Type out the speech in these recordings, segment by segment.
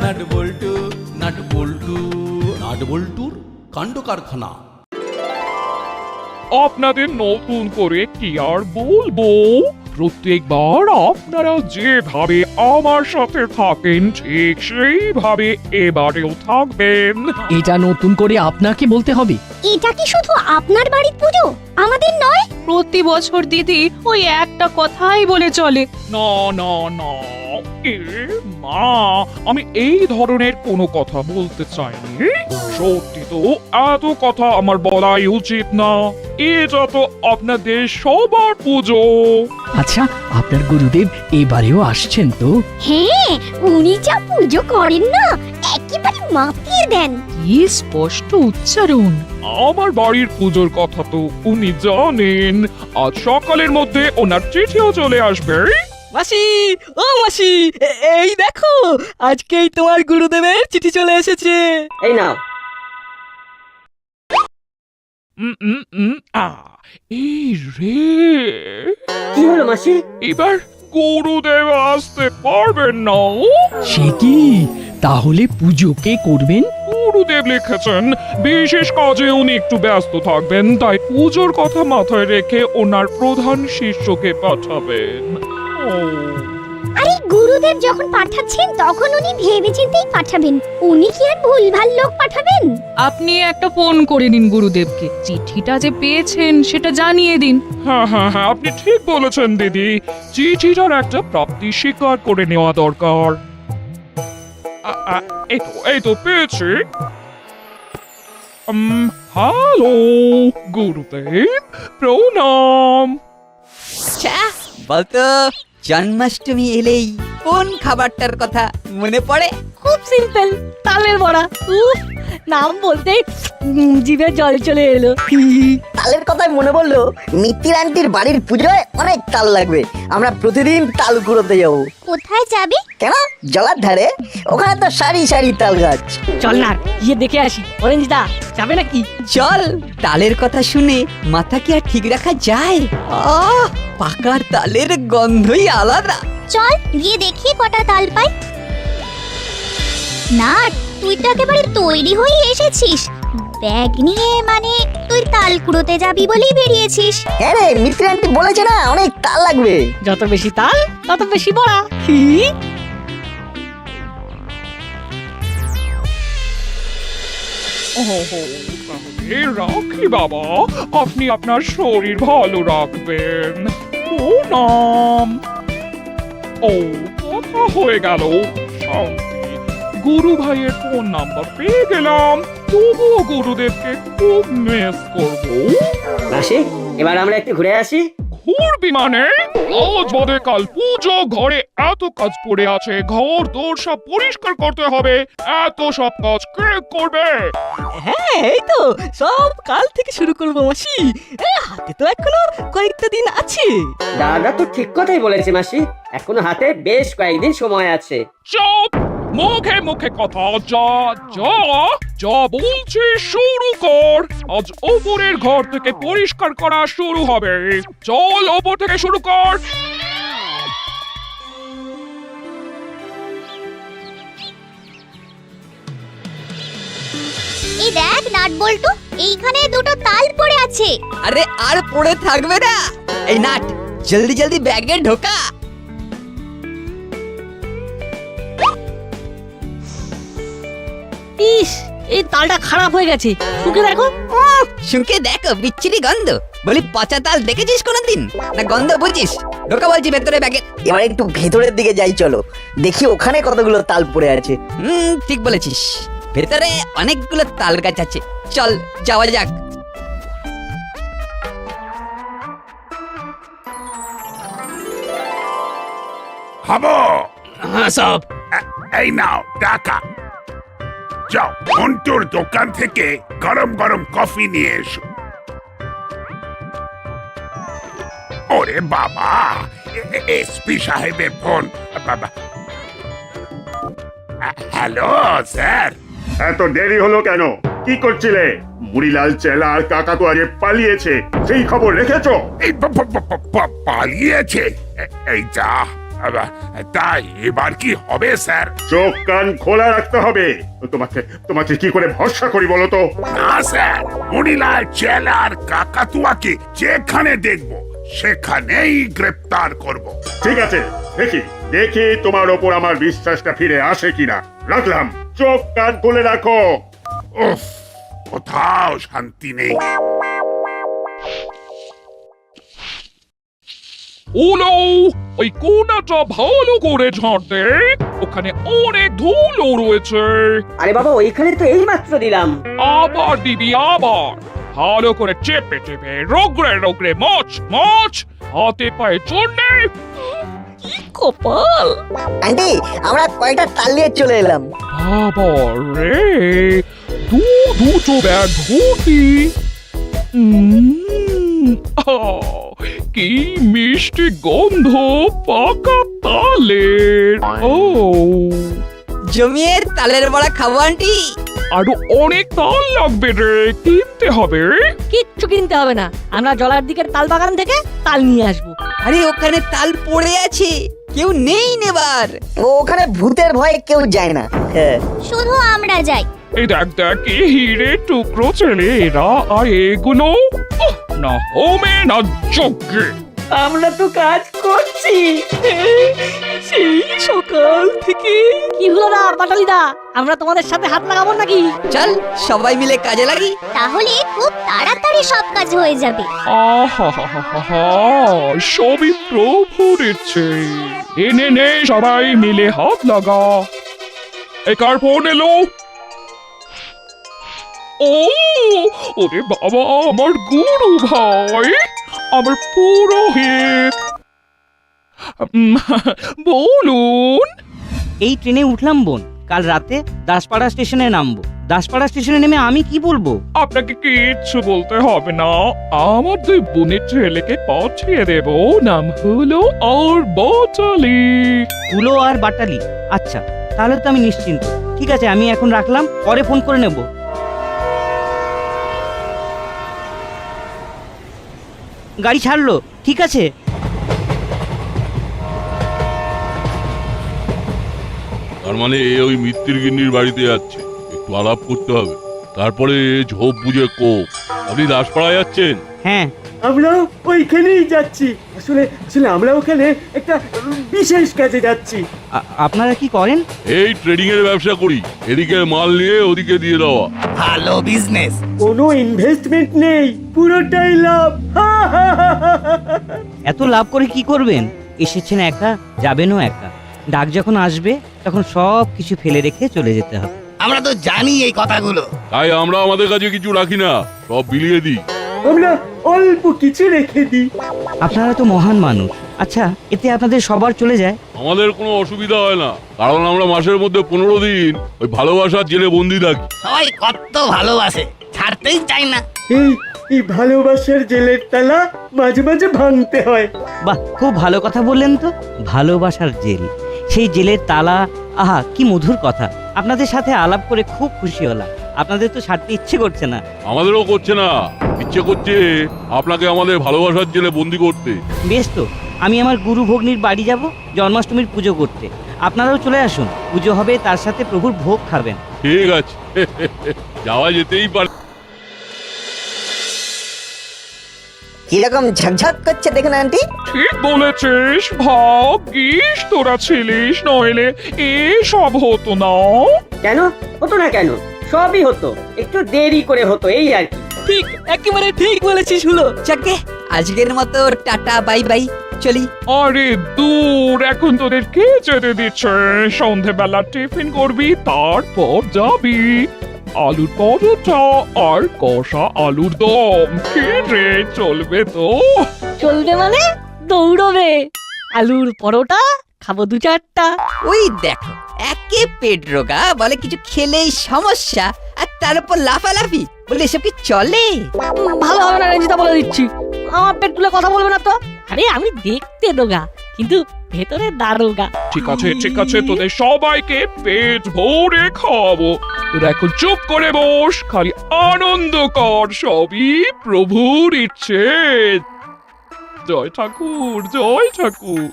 Nut বল্টু, nut বল্টু, nut বল্টুর কাণ্ড কারখানা। আপনাদের নতুন করে কি আর বলবো, প্রত্যেকবার আপনারা যেভাবে আমার সাথে থাকেন ঠিক সেইভাবে এবারেও থাকবেন। এটা নতুন করে আপনাকে বলতে হবে? এটা কি শুধু আপনার বাড়ির পুজো, আমাদের নয়? প্রতি বছর দিদি ওই একটা কথাই বলে চলে। না না না, এ মা, আমি এই ধরনের কোনো কথা বলতে চাইনি। সত্যি তো এত কথা আমার বলাই উচিত না। এটা তো আপনাদের সবার পুজো। আচ্ছা, আপনার গুরুদেব এবারেও আসছেন তো? হ্যাঁ, উনি যা পুজো করেন না, একেবারে মাতিয়ে দেন। কি স্পষ্ট উচ্চারণ। আমার বাড়ির পুজোর কথা তো উনি জানেন। আজ সকালের মধ্যে ওনার চিঠিও চলে আসবে। মাসি, ও মাসি, এই দেখো, আজকেই তোমার গুরুদেবের চিঠি চলে এসেছে। এই নাও। এই রে, কি হলো মাসি? এবার গুরুদেব আসতে পারবেন না। সে কি? তাহলে পুজো কে করবেন? গুরুদেব লিখেছেন বিশেষ কাজে উনি একটু ব্যস্ত থাকবেন, তাই পুজোর কথা মাথায় রেখে ওনার প্রধান শিষ্যকে পাঠাবেন। ও, আরে গুরুদেব যখন পাঠাচ্ছেন তখন উনি ভেবেচিন্তেই পাঠাবেন। উনি কি আর ভুলভাল লোক পাঠাবেন? আপনি একটা ফোন করে নিন গুরুদেবকে, চিঠিটা যে পেয়েছেন সেটা জানিয়ে দিন। হ্যাঁ হ্যাঁ হ্যাঁ, আপনি ঠিক বলেছেন দিদি। চিঠিটার একটা প্রাপ্তি স্বীকার করে নেওয়া দরকার। এই তো পেয়েছি। হ্যালো গুরুদেব, প্রণাম। বলতো, জন্মাষ্টমী এলেই কোন খাবারটার কথা মনে পড়ে? খুব সিম্পল, তালের বড়া। উফ, নাম বলতেই জিভে জল চলে এলো। তালের কথায় মনে পড়লো, মিত্তির আন্টির বাড়ির পুজোয় অনেক তাল লাগবে। আমরা প্রতিদিন তাল কুড়োতে যাবো। কোথায় যাবে? কেন? জলার ধারে, ওখানে তো সারি সারি তাল গাছ। চল না, গিয়ে দেখে আসি। অরেঞ্জ দা যাবে নাকি? চল, তালের কথা শুনে মাথা কি আর ঠিক রাখা যায়? পাকার তালের গন্ধই আলাদা। চল গিয়ে দেখি কটা তাল পাই। না, তুই তো একেবারে তৈরি হয়ে এসেছিস ব্যাগ নিয়ে, মানে তুই তাল কুড়োতে যাবি বলেই বেরিয়েছিস। হ্যাঁ রে, মিত্তির আন্টি বলেছে না অনেক তাল লাগবে। যত বেশি তাল তত বেশি বড়া। তাহলে রাখি বাবা, আপনি আপনার শরীর ভালো রাখবেন। প্রণাম। ও, কথা হয়ে গেল। শান্তি। গুরু ভাইয়ের ফোন নাম্বার পেয়ে গেলাম। তবুও গুরুদেবকে খুব মিস করবো। মাসি, এবার আমরা একটু ঘুরে আসি। ঘুরবি মানে? আজ বাদে কাল পুজো, ঘরে এত কাজ পড়ে আছে, ঘর দোর সব পরিষ্কার করতে হবে। এত সব কাজ কে করবে? হ্যাঁ, এই তো সব কাল থেকে শুরু করবো মাসি। হাতে তো এখনো কয়েকটা দিন আছে। দাদা তো ঠিক কথাই বলেছে মাসি, এখনো হাতে বেশ কয়েকদিন সময় আছে। চুপ! মুখে মুখে কথা, যা যা যা বলছি শুরু কর। আজ ওপরের ঘর থেকে পরিষ্কার করা শুরু হবে। চল, ওপর থেকে শুরু কর। এই দেখ নাট বল্টু, এইখানে দুটো তাল পড়ে আছে। আরে আর পড়ে থাকবে না। এই নাট, জলদি জলদি ব্যাগে ঢোকা। ইস, এই তালটা খারাপ হয়ে গেছে, শুকে দেখো। শুকে দেখো, বিচ্ছিরি গন্ধ। বলি, পচা তাল দেখেছিস কোনোদিন? না গন্ধ বুঝিস? ঢোকা বলছি ভেতরে ব্যাগে। এবার একটু ভেতরের দিকে যাই, চলো দেখি ওখানে কতগুলো তাল পড়ে আছে। ঠিক বলেছিস, ভেতরে অনেকগুলো তাল গাছ আছে। চল যাওয়া যাক। হাবো সব এই নাও টাকা। যাও, মন্টুর দোকান থেকে গরম গরম কফি নিয়ে এসো। ওরে বাবা, এসপি সাহেবের ফোন। বাবা, হ্যালো স্যার। এত দেরি হলো কেন? কি করছিলে? মুড়িলাল চেলা আর কাকাতু আজ পালিয়েছে, সেই খবর রেখেছো? এই পালিয়েছে? এই যা, তাই এবার কি হবে স্যার? চোখ কান খোলা রাখতে হবে। তোমাকে তোমাকে কি করে ভরসা করি বলো তো? না স্যার, মণিলাল চেলা আর কাকাতুয়াকে যেখানে দেখব সেখানেই গ্রেপ্তার করব। ঠিক আছে, দেখি দেখি তোমার ওপর আমার বিশ্বাসটা ফিরে আসে কিনা। রাখলাম, চোখ কান খুলে রাখো। উফ, কোথাও শান্তি নেই। ওলো, ওই কোনাটা ভালো করে ঝাড় দে, ওখানে অনেক ধুলো রয়েছে। আরে বাবা, ওইখানে তো এই মাত্র দিলাম। আবার দিবি, আবার ভালো করে চেপে চেপে রোগড়ে রোগড়ে মোচ মোচ, হাতে পায়ে চড়নে। কপাল। আন্টি, আমরা কয়টা তাল নিয়ে চলে এলাম। বাবা রে, দুটো ব্যাগ ভর্তি। কি মিষ্টি গন্ধ পাকা তালের। ও, জমিয়ে তালের বড়া খাবো আন্টি। আরো অনেক তাল লাগবে রে, কিনতে হবে। কিচ্ছু কিনতে হবে না, আমরা জলার দিকের তাল বাগান থেকে তাল নিয়ে আসবো। আরে ওখানে তাল পড়ে আছে, কেউ নেই নেবার। ওখানে ভূতের ভয়ে কেউ যায় না। হ্যাঁ, শুধু আমরা যাই। এই দেখ দেখ, কি হিরে টুকরো ছেলে এরা, আর এগুলো উহ, না হোমে না যজ্ঞে। আমরা তো কাজ করছি সেই সকাল থেকে। কি হলো না বাটালিদা, আমরা তোমাদের সাথে হাত লাগাবো নাকি? চল সবাই মিলে কাজে লাগি। তাহলে খুব তাড়াতাড়ি সব কাজ হয়ে যাবে। আহা, সবই প্রভুর ইচ্ছে। নে নে, সবাই মিলে হাত লাগা। এই কার ফোন এলো? ও, ওরে বাবা, আমার গুরু ভাই, আমার পুরোহিত। বলুন। এই ট্রেনে উঠলাম বোন, কাল রাতে দাসপাড়া স্টেশনে নামবো। দাসপাড়া স্টেশনে নেমে আমি কি বলবো? আপনাকে কিচ্ছু বলতে হবে না, আমার দুই বোনের ছেলেকে পাঠিয়ে দেব। নাম হলো আর বাটালি। হুলো আর বাটালি, আচ্ছা তাহলে তো আমি নিশ্চিন্ত। ঠিক আছে, আমি এখন রাখলাম, পরে ফোন করে নেব। গাড়ি ছাড়লো, ঠিক আছে। তার মানে ওই মিত্তির গিন্নির বাড়িতে যাচ্ছে, একটু আলাপ করতে হবে, তারপরে ঝোপ বুঝে কোপ। আপনি দাসপাড়া যাচ্ছেন? হ্যাঁ, আমরাও ওইখানেই যাচ্ছি। আসলে আসলে আমরা ওখানে একটা বিশেষ কাজে যাচ্ছি। আপনারা কি করেন? এই ট্রেডিং এর ব্যবসা করি, এদিকে মাল নিয়ে ওদিকে দিয়ে দেওয়া। ভালো বিজনেস। কোনো ইনভেস্টমেন্ট নেই, পুরোটাই লাভ। এত লাভ করে কি করবেন? এসেছেন একা, যাবেনও একা। ডাক যখন আসবে তখন সব কিছু ফেলে রেখে চলে যেতে হবে। আমরা তো জানি এই কথাগুলো। তাই আমরা আমাদের কাছে কিছু রাখি না, সব বিলিয়ে দিই। আমরা অল্প কিছু রেখে দিই। আপনারা তো মহান মানুষ। আচ্ছা, এতে আপনাদের সবার চলে যায়? আমাদের কোনো অসুবিধা হয় না, কারণ আমরা মাসের মধ্যে 15 দিন ওই ভালোবাসার জেলে বন্দি থাকি। সবাই কত ভালোবাসে, ছাড়তেই চাই না। এই ভালোবাসার জেলের তালা মাঝে মাঝে ভাঙতে হয়। বাহ, খুব ভালো কথা বললেন তো। ভালোবাসার জেল, সেই জেলের তালা, আহা কি মধুর কথা। আপনাদের সাথে আলাপ করে খুব খুশি হলাম। আপনাদের তো ছাড়তে ইচ্ছে করছে না। আমাদেরও করছে না, ইচ্ছে করছে আপনাকে আমাদের ভালোবাসার জেলে বন্দি করতে। বেশ তো, আমি আমার গুরু ভগ্নির বাড়ি যাব জন্মাষ্টমীর পুজো করতে। আপনারাও চলে আসুন, পুজো হবে, তার সাথে প্রভুর ভোগ খাবেন। ঠিক আছে, যাওয়া যেতেই পারে। কিরকম ঝকঝক করছে দেখুন আন্টি। ঠিক বলেছিস, ভাগ্যিস তোরা ছিলিস, নইলে এসব হতো না। কেন হতো না? কেন সবই হতো, একটু দেরি করে হতো, এই আর কি। ঠিক, একেবারে ঠিক বলেছিস হলো। যাকে আজকের মতো টাটা বাই বাই, চলি। আরে দূর, এখন তোদের কে যেতে দিচ্ছে? সন্ধেবেলা টিফিন করবি, তারপর যাবি। আলুর পরোটা আর কষা আলুর দম, কে রে, চলবে তো? চলবে মানে দৌড়বে। আলুর পরোটা খাবো 2-4টা। ওই দেখো, একে পেট রোগা বলে কিছু খেলেই সমস্যা, আর তার উপর লাফালাফি, বলে এসব কি চলে? ভালো হবে না রঞ্জিতা, বলে দিচ্ছি। আমার পেট তুলে কথা বলবে না তো। আরে আমি দেখতে রোগা, কিন্তু ভেতরে দারোগা। ঠিক আছে ঠিক আছে, তোদের সবাইকে পেট ভরে খাওয়াবো। তোরা এখন চুপ করে বস, খালি আনন্দ কর, সবই প্রভুর ইচ্ছে। জয় ঠাকুর, জয় ঠাকুর।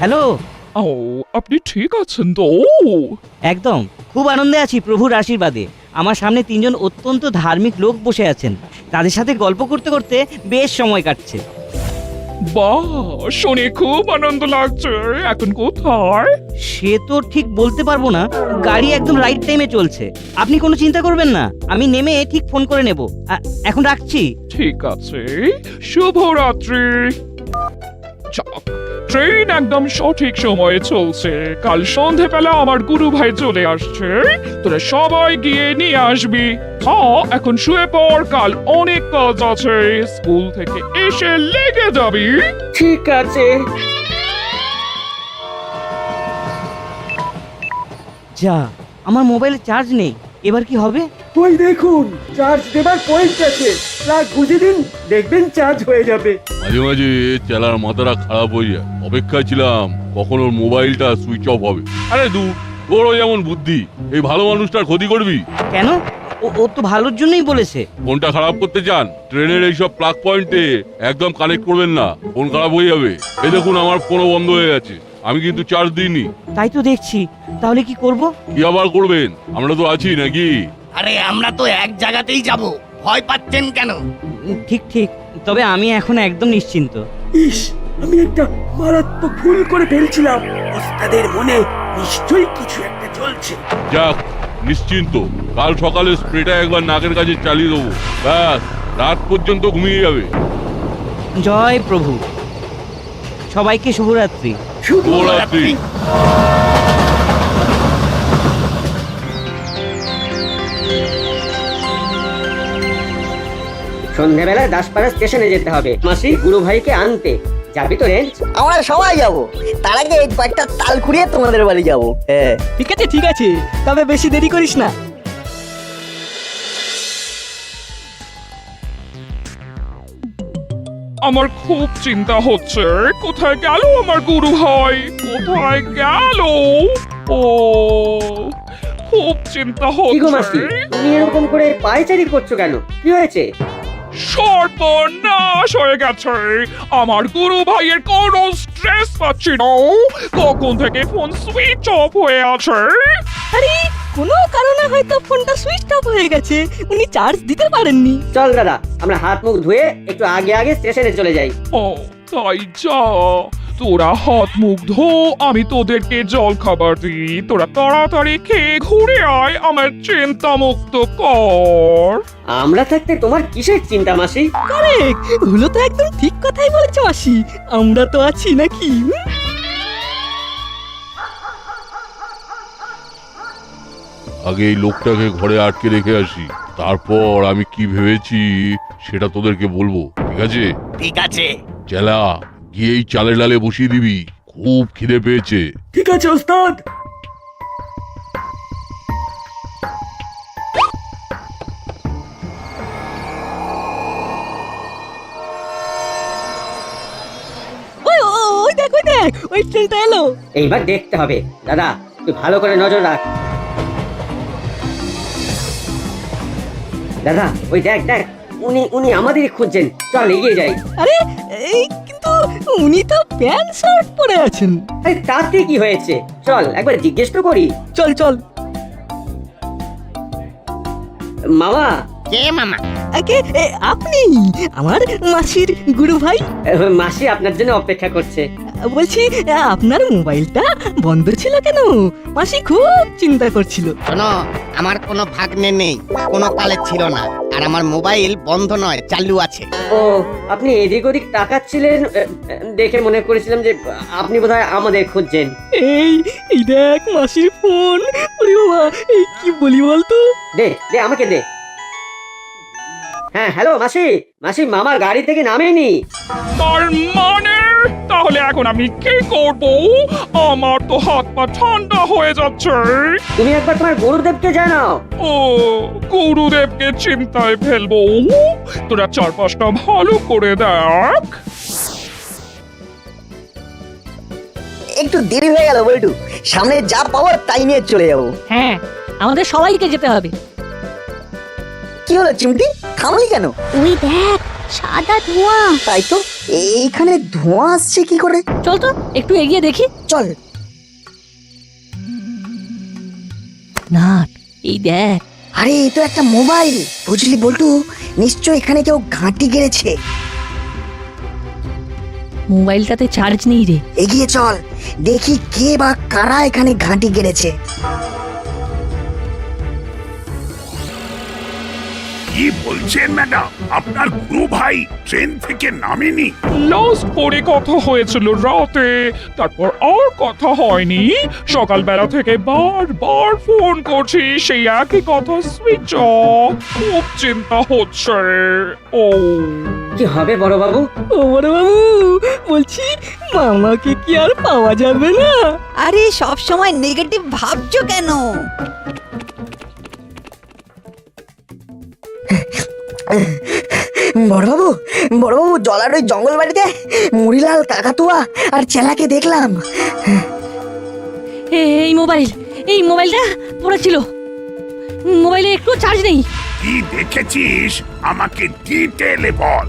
হ্যালো। ও আপনি ঠিক আছেন তো? একদম, খুব আনন্দে আছি প্রভুর আশীর্বাদে। আমার সামনে 3 জন অত্যন্ত ধার্মিক লোক বসে আছেন, তাদের সাথে গল্প করতে করতে বেশ সময় কাটছে। বাহ, শুনে খুব আনন্দ লাগছে। এখন কোথায়? সে তো ঠিক বলতে পারবো না, গাড়ি একদম রাইট টাইমে চলছে। আপনি কোনো চিন্তা করবেন না, আমি নেমে ঠিক ফোন করে নেব। এখন রাখছি। ঠিক আছে, শুভরাত্রি। যাক, ট্রেন একদম সঠিক সময়ে চলছে। কাল সন্ধেবেলা আমার গুরু ভাই চলে আসছে, তোরা সবাই গিয়ে নিয়ে আসবি। হ্যাঁ, এখন শুয়ে পড়, কাল অনেক কাজ আছে। স্কুল থেকে এসে লেগে যাবি। ঠিক আছে। যা, আমার মোবাইলে চার্জ নেই, এবার কি হবে? ওই দেখুন, চার্জ দেবার পয়েন্ট আছে, প্লাগ গুঁজে দিন, দেখবেন চার্জ হয়ে যাবে। মাঝে মাঝে চেলার মাথাটা খারাপ হয়ে যায়। অপেক্ষায় ছিলাম কখন ওর মোবাইলটা সুইচ অফ হবে। আরে দূর, তোরও যেমন বুদ্ধি, এই ভালো মানুষটার ক্ষতি করবি কেন? ও তো ভালোর জন্যই বলেছে। ফোনটা খারাপ করতে চান? ট্রেনের এইসব প্লাগ পয়েন্টে একদম কানেক্ট করবেন না, ফোন খারাপ হয়ে যাবে। এই দেখুন, আমার ফোনও বন্ধ হয়ে গেছে, আমি কিন্তু চার্জ দিইনি। তাই তো দেখছি, তাহলে কি করব? কি আবার করবেন, আমরা তো আছি নাকি? আরে আমরা তো এক জায়গাতেই যাব, ভয় পাচ্ছেন কেন? ঠিক ঠিক, তবে আমি এখন একদম নিশ্চিন্ত। ইস, আমি একটা মারাত্মক ভুল করে ফেলছিলাম। ওস্তাদের মনে নিশ্চয়ই কিছু একটা চলছে। যাক, নিশ্চিন্ত। কাল সকালে স্প্রেটা একবার নাকের কাছে চালিয়ে দেবো, ব্যাস রাত পর্যন্ত ঘুমিয়ে যাবে। জয় প্রভু, সবাইকে শুভরাত্রি। শুভরাত্রি। সন্ধ্যাবেলায় দাসপাড়া স্টেশনে যেতে হবে মাসি গুরু ভাইকে আনতে। যাবি তো রেঞ্জ? আমরা সবাই যাব, তার আগে এই কয়েকটা তাল কুড়িয়ে তোমাদের বাড়ি যাব। হ্যাঁ ঠিক আছে ঠিক আছে, তবে বেশি দেরি করিস না। আমার খুব চিন্তা হচ্ছে, কোথায় গেল আমার গুরু ভাই? কোথায় গেল? ও, খুব চিন্তা কি গো মাসি, হচ্ছে। তুমি এরকম করে পায়চারি করছো কেন? কি হয়েছে? সর্বনাশ হয়ে গেছে। আমার গুরু ভাইয়ের কোনো স্ট্রেস পাচ্ছি না, কখন থেকে ফোন সুইচ অফ হয়ে আছে। আরে কোনো কারণে হয়তো ফোনটা সুইচ অফ হয়ে গেছে, উনি চার্জ দিতে পারেননি। চল দাদা, আমরা হাত মুখ ধুয়ে একটু আগে আগে স্টেশনে চলে যাই। ও তাই যা, তোরা হাত মুখ ধো, আমি তোদেরকে জল খাবার দিই। তোরা তাড়াতাড়ি খেয়ে ঘুরে আয়, আমার চিন্তা মুক্ত কর। আমরা থাকতে তোমার কিসের চিন্তা মাসি? কারেক্ট, হলো তো একদম ঠিক কথাই বলেছো মাসি, আমরা তো আছি নাকি? আগে এই লোকটাকে ঘরে আটকে রেখে আসি, তারপর আমি কি ভেবেছি সেটা তোদেরকে বলবো, ঠিক আছে? ঠিক আছে। চেলা, গিয়ে এই চালে ডালে বসিয়ে দিবি, খুব খিদে পেয়েছে। ঠিক আছে ওস্তাদ। ওই দেখ ওই দেখ, ওই ট্রেনটা এলো। এইবার দেখতে হবে। দাদা, তুই ভালো করে নজর রাখ। দাদা, ওই দেখ দেখ, উনি উনি আমাদেরই খুঁজছেন। চল এগিয়ে যাই। আরে এই কিন্তু উনি তো প্যান্ট শার্ট পরে আছেন। আরে তাতে কি হয়েছে? চল একবার জিজ্ঞেস তো করি। চল চল। মামা। কে মামা? আগে আপনি আমার মাসির গুরু ভাই। মাসি আপনার জন্য অপেক্ষা করছে। বলছি আপনার মোবাইলটা বন্ধ ছিল কেন? মাসি খুব চিন্তা করছিল। শোনো, আমার কোনো ভাগ্নে নেই, কোনো কালে ছিল না, আর আমার মোবাইল বন্ধ নয়, চালু আছে। ও, আপনি এদিক ওদিক তাকাচ্ছিলেন দেখে মনে করেছিলাম যে আপনি বোধহয় আমাদের খুঁজছেন। এই দেখ মাসির ফোন। ওরে বাবা, এই কি বলি বলতো? দে দে আমাকে দে। হ্যাঁ হ্যালো মাসি, মাসি মামার গাড়ি থেকে নামেনি। তার মানে তাহলে এখন আমি কি করব? আমার তো হাত পা ঠান্ডা হয়ে যাচ্ছে। তুমি একবার তোমার গুরুদেবকে জানাও। ও, গুরুদেবকে চিন্তায় ফেলবো? তোরা চারপাশটা ভালো করে দেখ। একটু দেরি হয়ে গেল বল্টু, সামনে যা পাওয়ার তাই নিয়ে চলে যাবো। হ্যাঁ, আমাদের সবাইকে যেতে হবে। কি হলো চিমটি, থামলি কেন? তুই দেখ, সাদা ধোঁয়া। তাই তো, এইখানে ধোঁয়া আসছে কি করে? চল তো একটু এগিয়ে দেখি। চল। না, এই দেখ। আরে এ তো একটা মোবাইল, বুঝলি বল্টু? নিশ্চয় এখানে কেউ ঘাঁটি গেড়েছে। মোবাইলটাতে চার্জ নেই রে। এগিয়ে চল, দেখি কে বা কারা এখানে ঘাঁটি গেড়েছে। কি বলছেন ম্যাডাম? আপনার গুরু ভাই ট্রেন থেকে নামেনি? লস করে কথা হয়েছিল রাতে, তারপর আর কথা হয়নি। সকালবেলা থেকে বারবার ফোন করছি, সেই একই কথা, সুইচ অফ। খুব চিন্তা হচ্ছে। ও কি হবে বড় বাবু? ও বড় বাবু, বলছি মামাকে কি আর পাওয়া যাবে না? আরে সব সময় নেগেটিভ ভাবছো কেন? বড়বাবু, বড়বাবু, জলার ওই জঙ্গল বাড়িতে মুড়িলাল, কাকাতুয়া আর চেলাকে দেখলাম। এই মোবাইলটা পড়েছিল। মোবাইলে একটু চার্জ নেই। কি দেখেছিস আমাকে ডিটেলে বল।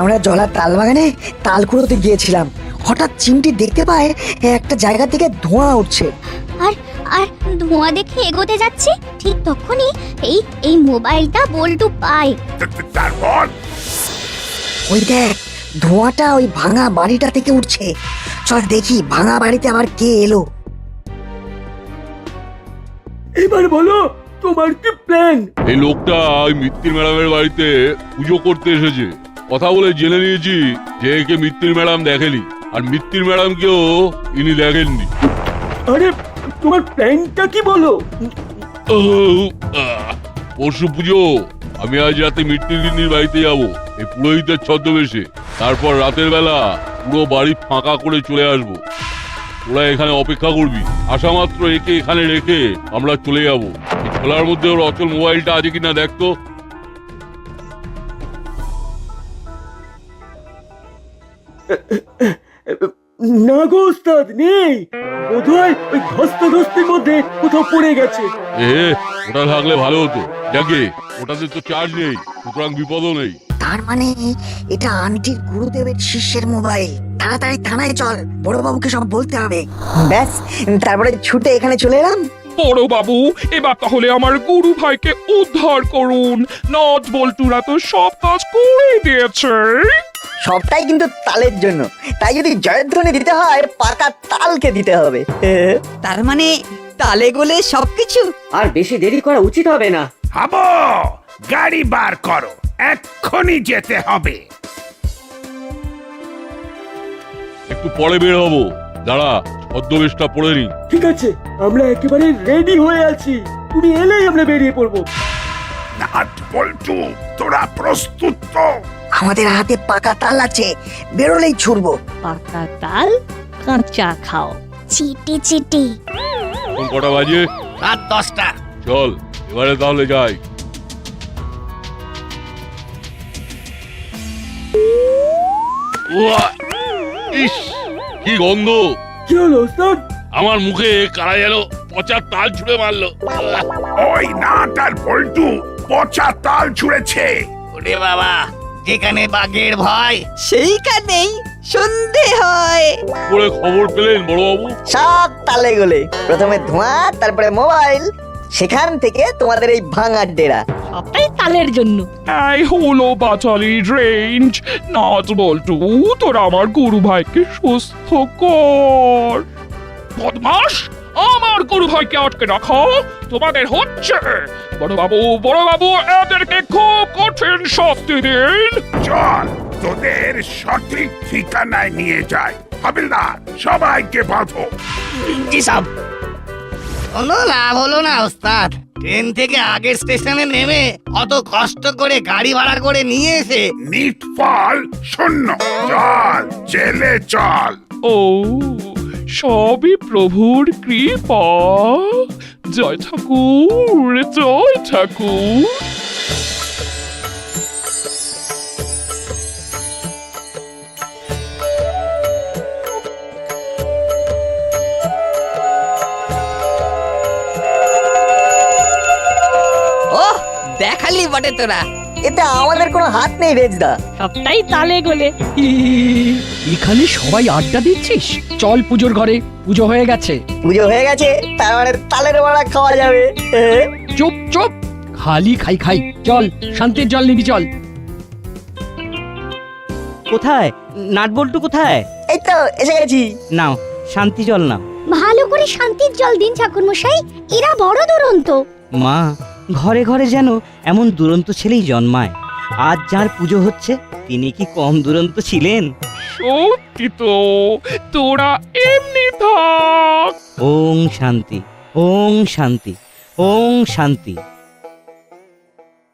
আমরা জলার তাল বাগানে তাল কুড়োতে গিয়েছিলাম, হঠাৎ চিমটি দেখতে পায় একটা জায়গা থেকে ধোঁয়া উঠছে। আর আর ধোঁয়া দেখে এগোতে যাচ্ছি, ঠিক তখনই এই মোবাইলটা বল্টু পায়। তারপর ওই দেখ, ধোঁয়াটা ওই ভাঙা বাড়িটা থেকে উঠছে। চল দেখি ভাঙা বাড়িতে আবার কে এলো। এবার বলো তোমার কি প্ল্যান? এই লোকটা ওই মিত্তির ম্যাডামের বাড়িতে পুজো করতে এসেছে। কথা বলে জেনে নিয়েছি যে একে মিত্তির ম্যাডাম দেখেনি, আর মিত্তির ম্যাডামকেও ইনি দেখেননি। আরে তোমার প্ল্যানটা কি বলো? পরশু পুজো, আমি আজ রাতে মিত্তির গিন্নির বাড়িতে যাব এই পুরোহিতের ছদ্মবেশে। তারপর রাতের বেলা পুরো বাড়ি ফাঁকা করে চলে আসব। তোরা এখানে অপেক্ষা করবি, আসা মাত্র একে এখানে রেখে আমরা চলে যাব। এই ছোলার মধ্যে ওর অচল মোবাইলটা আছে কিনা দেখতো। না গো ওস্তাদ, নেই। বোধহয় ওই ধস্তাধস্তির মধ্যে কোথাও পড়ে গেছে। ওটা থাকলে ভালো হতো। দেখে ওটাতে তো চার্জ নেই, সুতরাং বিপদও নেই। তার মানে এটা আন্টির গুরুদেবের শিষ্যের মোবাইল। তাড়াতাড়ি থানায় চল, বড়বাবুকে সব বলতে হবে। ব্যাস, তারপরে ছুটে এখানে চলে এলাম। বড় বাবু, এবার তাহলে আমার গুরু ভাইকে উদ্ধার করুন। নট বল্টুরা তো সব কাজ করে দিয়েছে। সবটাই কিন্তু তালের জন্য, তাই যদি জয়ধ্বনি দিতে হয় পাকা তালকে দিতে হবে। তার মানে তালে গোলে সবকিছু। আর বেশি দেরি করা উচিত হবে না। হাবো, গাড়ি বার করো, এক্ষুনি যেতে হবে। একটু পরে বের হবো, দাঁড়া ছদ্মবেশটা পড়ে নি। ঠিক আছে, আমরা একেবারে রেডি হয়ে আছি। তুমি এলেই আমরা বেরিয়ে পড়বো। নাট বল্টু, তোরা প্রস্তুত তো? আমাদের হাতে পাকা তাল আছে, বেরোলেই ছুড়বো। পাকা তাল কাঁচা খাও। চিটি চিটি। এখন কটা বাজে? রাত 10টা। চল এবারে তাহলে যাই। উয়া! ইস, কি গন্ধ! কি হলো ওস্তাদ? আমার মুখে কারা যেন পচা তাল ছুঁড়ে মারলো। ওই নাট আর বল্টু পচা তাল ছুঁড়েছে। ওরে বাবা, যেখানে বাঘের ভয়। সেইখানেই সন্ধে হয়। পরে খবর পেলেন বড়বাবু? সব তালে গলে, প্রথমে ধোঁয়া, তারপরে মোবাইল, সেখান থেকে তোমাদের এই ভাঙার ডেরা। সবটাই তালের জন্য। এই হলো বাচালি রেঞ্জ। নট বল্টু, তোরা আমার গুরু ভাইকে সুস্থ কর। বদমাস, আমার গুরু ভাইকে আটকে রাখো। তোমাদের হচ্ছে। বড় বাবু, এদেরকে খুব কঠিন শাস্তি দিন। চল তোদের সঠিক ঠিকানায় নিয়ে যাই। হাবিলদার, সবাইকে বাঁধো। জি সাব। কোনো লাভ হলো না ওস্তাদ। ট্রেন থেকে আগের স্টেশনে নেমে অত কষ্ট করে গাড়ি ভাড়া করে নিয়ে এসে নিট ফল শূন্য। চল জেলে চল। ও, সবই প্রভুর কৃপা। জয় ঠাকুর, জয় ঠাকুর। ও দেখালি বটে তোরা। এতে আমাদের কোনো হাত নেই রেজদা। সবটাই তালে গোলে। এখানে সবাই আড্ডা দিচ্ছিস? চল পুজোর ঘরে, পুজো হয়ে গেছে। পুজো হয়ে গেছে, তার মানে তালের বড়া খাওয়া যাবে। চুপ চুপ, খালি খাই খাই। চল শান্তির জল নিবি, চল। কোথায় নাটবল্টু কোথায়? এই তো এসে গেছি। নাও শান্তি জল নাও। ভালো করে শান্তির জল দিন ঠাকুর মশাই, এরা বড় দুরন্ত। মা, ঘরে ঘরে যেন এমন দুরন্ত ছেলেই জন্মায়। আজ যার পুজো হচ্ছে তিনি কি কম দুরন্ত ছিলেন? সত্যি তো, তোরা এমনি থাক। ওং শান্তি, ওং শান্তি, ওং শান্তি।